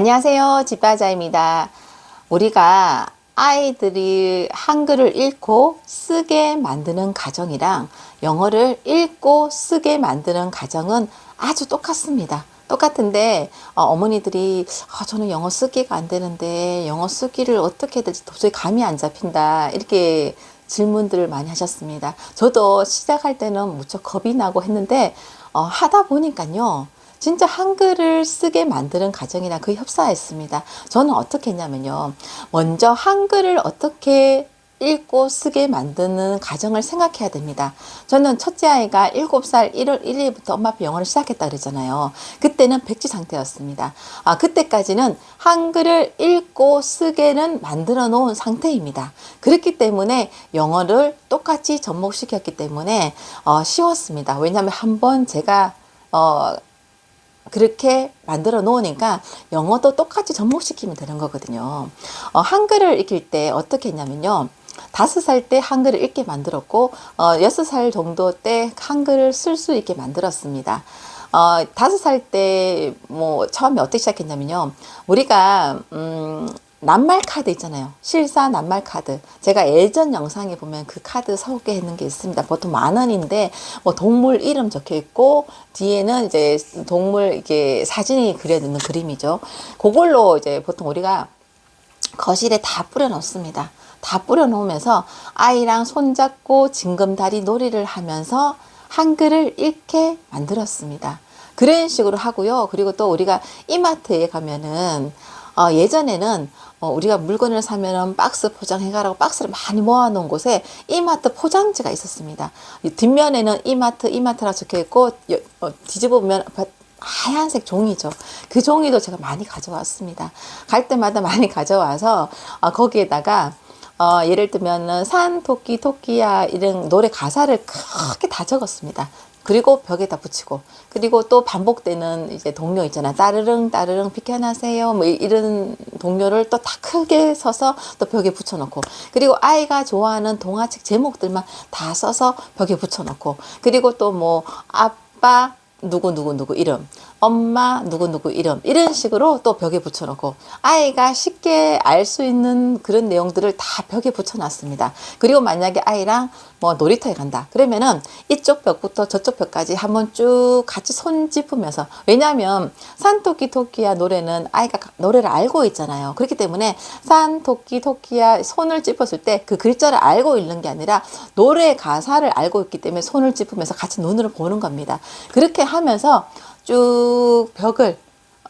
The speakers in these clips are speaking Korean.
안녕하세요. 집바자입니다. 우리가 아이들이 한글을 읽고 쓰게 만드는 과정이랑 영어를 읽고 쓰게 만드는 과정은 아주 똑같습니다. 똑같은데 어머니들이 저는 영어 쓰기가 안 되는데 영어 쓰기를 어떻게 해야 될지 도저히 감이 안 잡힌다 이렇게 질문들을 많이 하셨습니다. 저도 시작할 때는 무척 겁이 나고 했는데 하다 보니까요. 진짜 한글을 쓰게 만드는 과정이랑 거의 흡사했습니다. 저는 어떻게 했냐면요. 먼저 한글을 어떻게 읽고 쓰게 만드는 과정을 생각해야 됩니다. 저는 첫째 아이가 7살 1월 1일부터 엄마 앞에 영어를 시작했다 그랬잖아요. 그때는 백지 상태였습니다. 그때까지는 한글을 읽고 쓰게는 만들어 놓은 상태입니다. 그렇기 때문에 영어를 똑같이 접목시켰기 때문에 쉬웠습니다. 왜냐하면 한번 제가 그렇게 만들어 놓으니까 영어도 똑같이 접목시키면 되는 거거든요. 한글을 익힐 때 어떻게 했냐면요. 5살 때 한글을 읽게 만들었고 6살 정도 때 한글을 쓸 수 있게 만들었습니다. 5살 때 뭐 처음에 어떻게 시작했냐면요. 우리가 낱말 카드 있잖아요. 실사 낱말 카드. 제가 예전 영상에 보면 그 카드 소개했는 게 있습니다. 보통 10,000원인데 뭐 동물 이름 적혀 있고 뒤에는 이제 동물 이게 사진이 그려있는 그림이죠. 그걸로 이제 보통 우리가 거실에 다 뿌려 놓습니다. 다 뿌려 놓으면서 아이랑 손잡고 징검다리 놀이를 하면서 한글을 읽게 만들었습니다. 그런 식으로 하고요. 그리고 또 우리가 이마트에 가면은 예전에는 우리가 물건을 사면은 박스 포장해가라고 박스를 많이 모아놓은 곳에 이마트 포장지가 있었습니다. 뒷면에는 이마트라 적혀 있고 뒤집어 보면 하얀색 종이죠. 그 종이도 제가 많이 가져왔습니다. 갈 때마다 많이 가져와서 거기에다가 예를 들면은 산 토끼 토끼야 이런 노래 가사를 크게 다 적었습니다. 그리고 벽에다 붙이고 그리고 또 반복되는 이제 동료 있잖아요. 따르릉 따르릉 비켜나세요 뭐 이런 동료를 또 다 크게 써서 또 벽에 붙여놓고 그리고 아이가 좋아하는 동화책 제목들만 다 써서 벽에 붙여놓고 그리고 또 뭐 아빠 누구 이름 엄마 누구 이름 이런 식으로 또 벽에 붙여놓고 아이가 쉽게 알 수 있는 그런 내용들을 다 벽에 붙여놨습니다. 그리고 만약에 아이랑 뭐 놀이터에 간다 그러면은 이쪽 벽부터 저쪽 벽까지 한번 쭉 같이 손 짚으면서 왜냐하면 산토끼 토끼야 노래는 아이가 노래를 알고 있잖아요. 그렇기 때문에 산토끼 토끼야 손을 짚었을 때 그 글자를 알고 읽는 게 아니라 노래 가사를 알고 있기 때문에 손을 짚으면서 같이 눈으로 보는 겁니다. 그렇게 하면서 쭉 벽을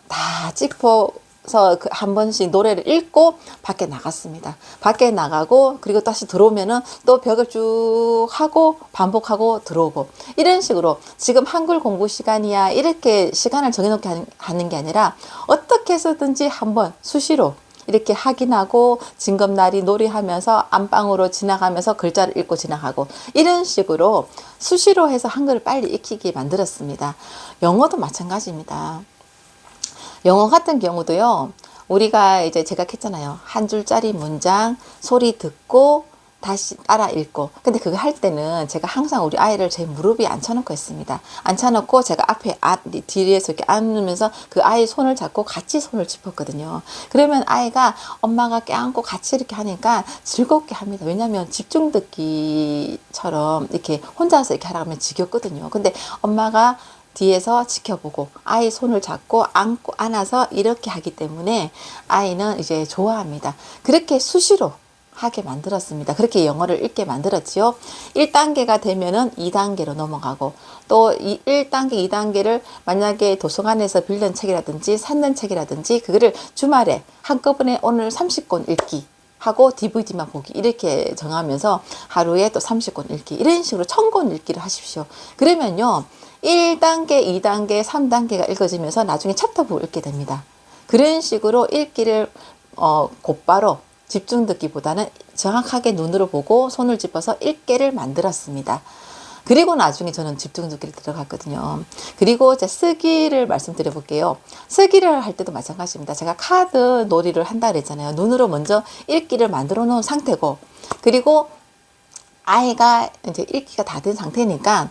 다 짚어서 한 번씩 노래를 읽고 밖에 나갔습니다. 밖에 나가고 그리고 다시 들어오면은 또 벽을 쭉 하고 반복하고 들어오고 이런 식으로 지금 한글 공부 시간이야 이렇게 시간을 정해놓게 하는 게 아니라 어떻게 해서든지 한번 수시로 이렇게 확인하고 징검다리 놀이하면서 안방으로 지나가면서 글자를 읽고 지나가고 이런 식으로 수시로 해서 한글을 빨리 익히게 만들었습니다. 영어도 마찬가지입니다. 영어 같은 경우도요. 우리가 이제 제가 했잖아요. 한 줄짜리 문장 소리 듣고 다시 따라 읽고 근데 그거 할 때는 제가 항상 우리 아이를 제 무릎 위에 앉혀놓고 했습니다. 앉혀놓고 제가 앞에 뒤에서 이렇게 앉으면서 그 아이 손을 잡고 같이 손을 짚었거든요. 그러면 아이가 엄마가 껴안고 같이 이렇게 하니까 즐겁게 합니다. 왜냐하면 집중 듣기처럼 이렇게 혼자서 이렇게 하라고 하면 지겹거든요. 근데 엄마가 뒤에서 지켜보고 아이 손을 잡고 안고 안아서 이렇게 하기 때문에 아이는 이제 좋아합니다. 그렇게 수시로 하게 만들었습니다. 그렇게 영어를 읽게 만들었지요. 1단계가 되면은 2단계로 넘어가고 또 1단계, 2단계를 만약에 도서관에서 빌린 책이라든지 샀는 책이라든지 그거를 주말에 한꺼번에 오늘 30권 읽기 하고 DVD만 보기 이렇게 정하면서 하루에 또 30권 읽기 이런 식으로 1000권 읽기를 하십시오. 그러면요. 1단계, 2단계, 3단계가 읽어지면서 나중에 챕터북을 읽게 됩니다. 그런 식으로 읽기를 곧바로 집중 듣기보다는 정확하게 눈으로 보고 손을 짚어서 읽기를 만들었습니다. 그리고 나중에 저는 집중 듣기를 들어갔거든요. 그리고 이제 쓰기를 말씀드려 볼게요. 쓰기를 할 때도 마찬가지입니다. 제가 카드 놀이를 한다 그랬잖아요. 눈으로 먼저 읽기를 만들어 놓은 상태고 그리고 아이가 이제 읽기가 다 된 상태니까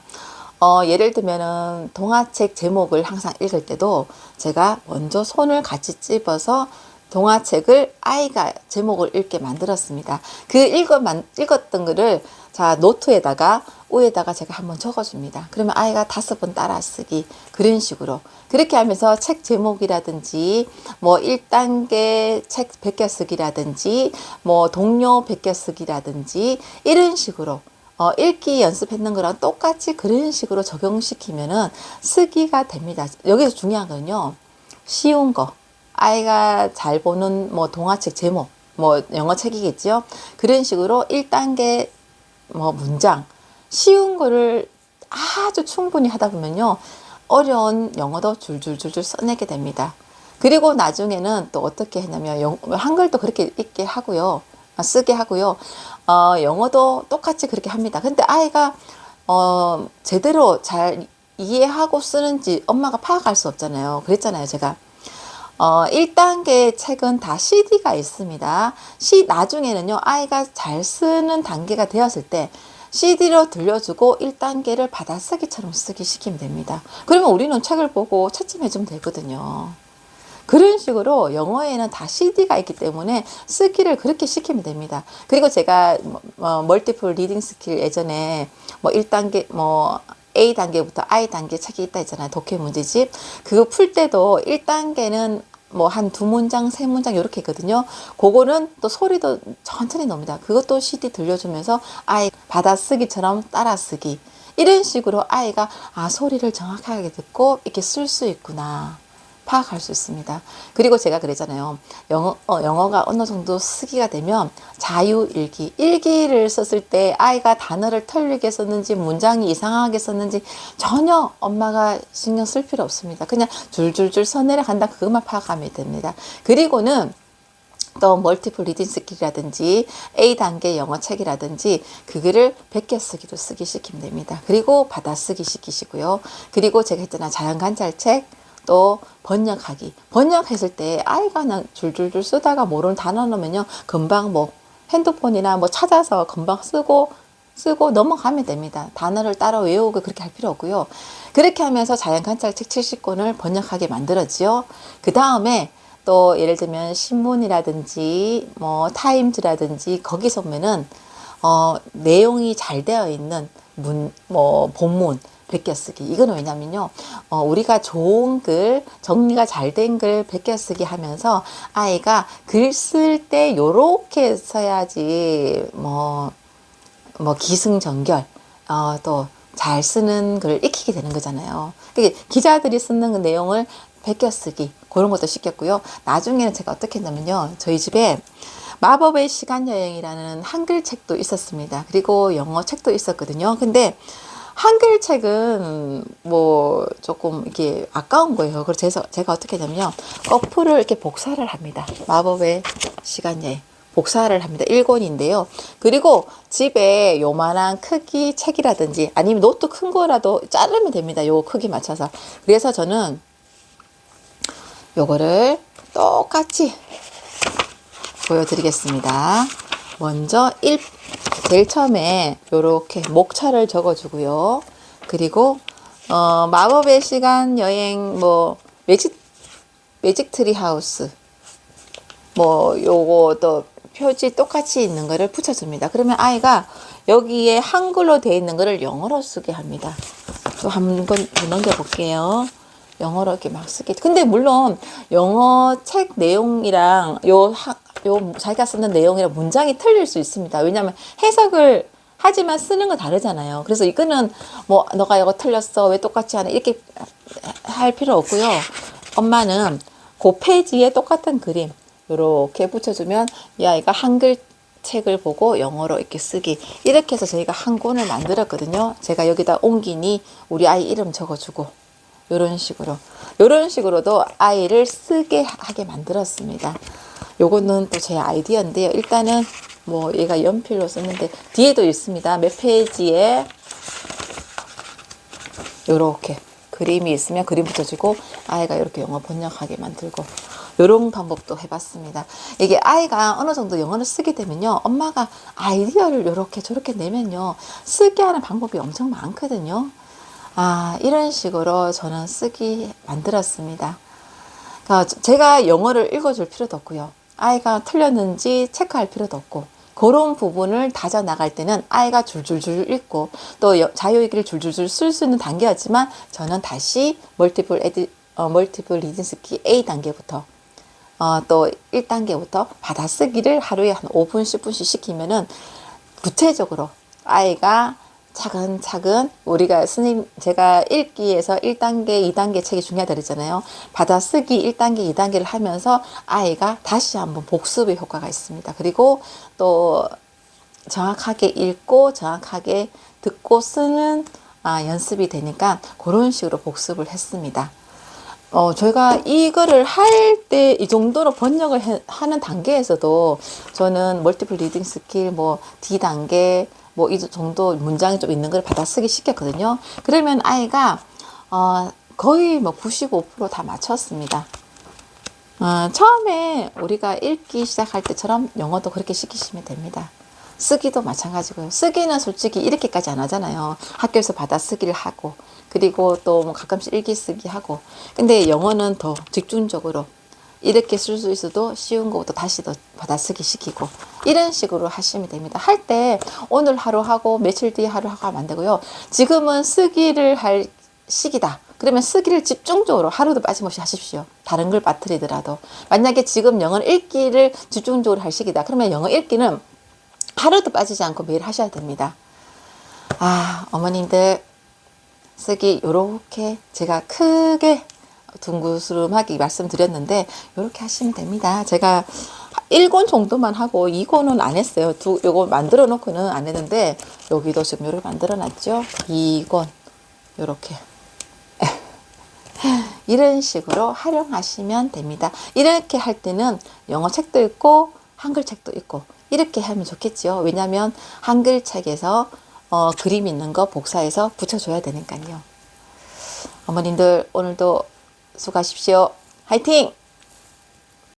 예를 들면은 동화책 제목을 항상 읽을 때도 제가 먼저 손을 같이 찝어서 동화책을 아이가 제목을 읽게 만들었습니다. 그 읽었던 거를 자, 노트에다가 위에다가 제가 한번 적어줍니다. 그러면 아이가 5번 따라 쓰기. 그런 식으로. 그렇게 하면서 책 제목이라든지, 뭐 1단계 책 베껴쓰기라든지, 뭐 동료 베껴쓰기라든지, 이런 식으로. 읽기 연습했는 거랑 똑같이 그런 식으로 적용시키면은 쓰기가 됩니다. 여기서 중요한 건요, 쉬운 거. 아이가 잘 보는 뭐 동화책 제목, 뭐 영어 책이겠죠. 그런 식으로 1단계 뭐 문장, 쉬운 거를 아주 충분히 하다 보면요, 어려운 영어도 줄줄줄줄 써내게 됩니다. 그리고 나중에는 또 어떻게 했냐면 한글도 그렇게 읽게 하고요, 쓰게 하고요, 영어도 똑같이 그렇게 합니다. 근데 아이가 제대로 잘 이해하고 쓰는지 엄마가 파악할 수 없잖아요. 그랬잖아요, 제가. 1단계 책은 다 CD가 있습니다. 나중에는요, 아이가 잘 쓰는 단계가 되었을 때 CD로 들려주고 1단계를 받아쓰기처럼 쓰기 시키면 됩니다. 그러면 우리는 책을 보고 채점해주면 되거든요. 그런 식으로 영어에는 다 CD가 있기 때문에 쓰기를 그렇게 시키면 됩니다. 그리고 제가 멀티플 리딩 스킬 예전에 뭐 1단계 뭐 A단계부터 I단계 책이 있다 했잖아요. 독해 문제집. 그거 풀 때도 1단계는 뭐 한 2문장, 3문장 이렇게 있거든요. 그거는 또 소리도 천천히 넣습니다. 그것도 CD 들려주면서 아이 받아쓰기처럼 따라쓰기. 이런 식으로 아이가 소리를 정확하게 듣고 이렇게 쓸 수 있구나. 파악할 수 있습니다. 그리고 제가 그랬잖아요. 영어가 어느 정도 쓰기가 되면 자유일기, 일기를 썼을 때 아이가 단어를 틀리게 썼는지 문장이 이상하게 썼는지 전혀 엄마가 신경 쓸 필요 없습니다. 그냥 줄줄줄 써내려 간다. 그것만 파악하면 됩니다. 그리고는 또 멀티플 리딩 스킬이라든지 A단계 영어 책이라든지 그거를 베껴쓰기로 쓰기 시키면 됩니다. 그리고 받아쓰기 시키시고요. 그리고 제가 했잖아요. 자연관찰책, 또 번역하기. 번역했을 때 아이가 줄줄줄 쓰다가 모르는 단어 넣으면요, 금방 뭐 핸드폰이나 뭐 찾아서 금방 쓰고 넘어가면 됩니다. 단어를 따로 외우고 그렇게 할 필요 없고요. 그렇게 하면서 자연관찰책 70권을 번역하게 만들었지요. 그 다음에 또 예를 들면 신문이라든지 뭐 타임즈라든지 거기서 보면은 내용이 잘 되어 있는 본문 베껴쓰기. 이건 왜냐면요, 우리가 좋은 글, 정리가 잘 된 글 베껴쓰기 하면서 아이가 글 쓸 때 요렇게 써야지, 뭐 기승전결, 또 잘 쓰는 글 익히게 되는 거잖아요. 그러니까 기자들이 쓰는 그 내용을 베껴쓰기, 그런 것도 시켰고요. 나중에는 제가 어떻게 했냐면요, 저희 집에 마법의 시간 여행이라는 한글 책도 있었습니다. 그리고 영어 책도 있었거든요. 근데 한글 책은 뭐 조금 이게 아까운 거예요. 그래서 제가 어떻게 하냐면요, 거풀을 이렇게 복사를 합니다. 마법의 시간 여행. 복사를 합니다. 1권인데요. 그리고 집에 요만한 크기 책이라든지 아니면 노트 큰 거라도 자르면 됩니다. 요 크기 맞춰서. 그래서 저는 요거를 똑같이 보여드리겠습니다. 먼저 제일 처음에 요렇게 목차를 적어주고요. 그리고 마법의 시간 여행, 뭐 매직 트리 하우스, 뭐 요거 표지 똑같이 있는 거를 붙여줍니다. 그러면 아이가 여기에 한글로 되어 있는 거를 영어로 쓰게 합니다. 또 한 번 더 넘겨볼게요. 영어로 이렇게 막 쓰게. 근데 물론 영어 책 내용이랑 요 자기가 쓰는 내용이랑 문장이 틀릴 수 있습니다. 왜냐하면 해석을 하지만 쓰는 거 다르잖아요. 그래서 이거는 뭐 너가 이거 틀렸어, 왜 똑같이 하네, 이렇게 할 필요 없고요. 엄마는 그 페이지에 똑같은 그림 이렇게 붙여주면 이 아이가 한글 책을 보고 영어로 이렇게 쓰기, 이렇게 해서 저희가 한 권을 만들었거든요. 제가 여기다 옮기니 우리 아이 이름 적어주고 이런 식으로도 아이를 쓰게 하게 만들었습니다. 요거는 또 제 아이디어인데요. 일단은 뭐 얘가 연필로 썼는데 뒤에도 있습니다. 몇 페이지에 요렇게 그림이 있으면 그림 붙여주고 아이가 이렇게 영어 번역하게 만들고, 요런 방법도 해봤습니다. 이게 아이가 어느 정도 영어를 쓰게 되면요, 엄마가 아이디어를 요렇게 저렇게 내면요, 쓰게 하는 방법이 엄청 많거든요. 이런 식으로 저는 쓰기 만들었습니다. 제가 영어를 읽어줄 필요도 없고요. 아이가 틀렸는지 체크할 필요도 없고, 그런 부분을 다져 나갈 때는 아이가 줄줄줄 읽고 또 자유얘기를 줄줄줄 쓸 수 있는 단계였지만, 저는 다시 멀티플 리딩 스킬 A 단계부터 또 1단계부터 받아쓰기를 하루에 한 5분, 10분씩 시키면은 구체적으로 아이가 차근차근, 우리가 제가 읽기에서 1단계, 2단계 책이 중요하다 그랬잖아요. 받아쓰기 1단계, 2단계를 하면서 아이가 다시 한번 복습의 효과가 있습니다. 그리고 또 정확하게 읽고 정확하게 듣고 쓰는 연습이 되니까 그런 식으로 복습을 했습니다. 저희가 이거를 할 때 이 정도로 번역을 하는 단계에서도 저는 멀티플 리딩 스킬 D단계 이 정도 문장이 좀 있는 걸 받아쓰기 시켰거든요. 그러면 아이가 거의 95% 다 맞췄습니다. 처음에 우리가 읽기 시작할 때처럼 영어도 그렇게 시키시면 됩니다. 쓰기도 마찬가지고요. 쓰기는 솔직히 이렇게까지 안 하잖아요. 학교에서 받아쓰기를 하고, 그리고 또 가끔씩 일기쓰기 하고. 근데 영어는 더 집중적으로 이렇게 쓸 수 있어도 쉬운 거부터 다시 더 받아쓰기 시키고, 이런 식으로 하시면 됩니다. 할 때 오늘 하루 하고 며칠 뒤에 하루 하고 하면 안 되고요. 지금은 쓰기를 할 시기다. 그러면 쓰기를 집중적으로 하루도 빠짐없이 하십시오. 다른 걸 빠뜨리더라도. 만약에 지금 영어 읽기를 집중적으로 할 시기다. 그러면 영어 읽기는 하루도 빠지지 않고 매일 하셔야 됩니다. 어머님들 쓰기 요렇게 제가 크게 둥그스름하게 말씀드렸는데 요렇게 하시면 됩니다. 제가 1권 정도만 하고 2권은 안 했어요. 요거 만들어 놓고는 안 했는데, 여기도 지금 요렇게 만들어 놨죠. 2권 요렇게 이런 식으로 활용하시면 됩니다. 이렇게 할 때는 영어 책도 읽고 한글 책도 읽고 이렇게 하면 좋겠죠. 왜냐하면 한글 책에서 그림 있는 거 복사해서 붙여줘야 되니까요. 어머님들 오늘도 수고하십시오. 화이팅!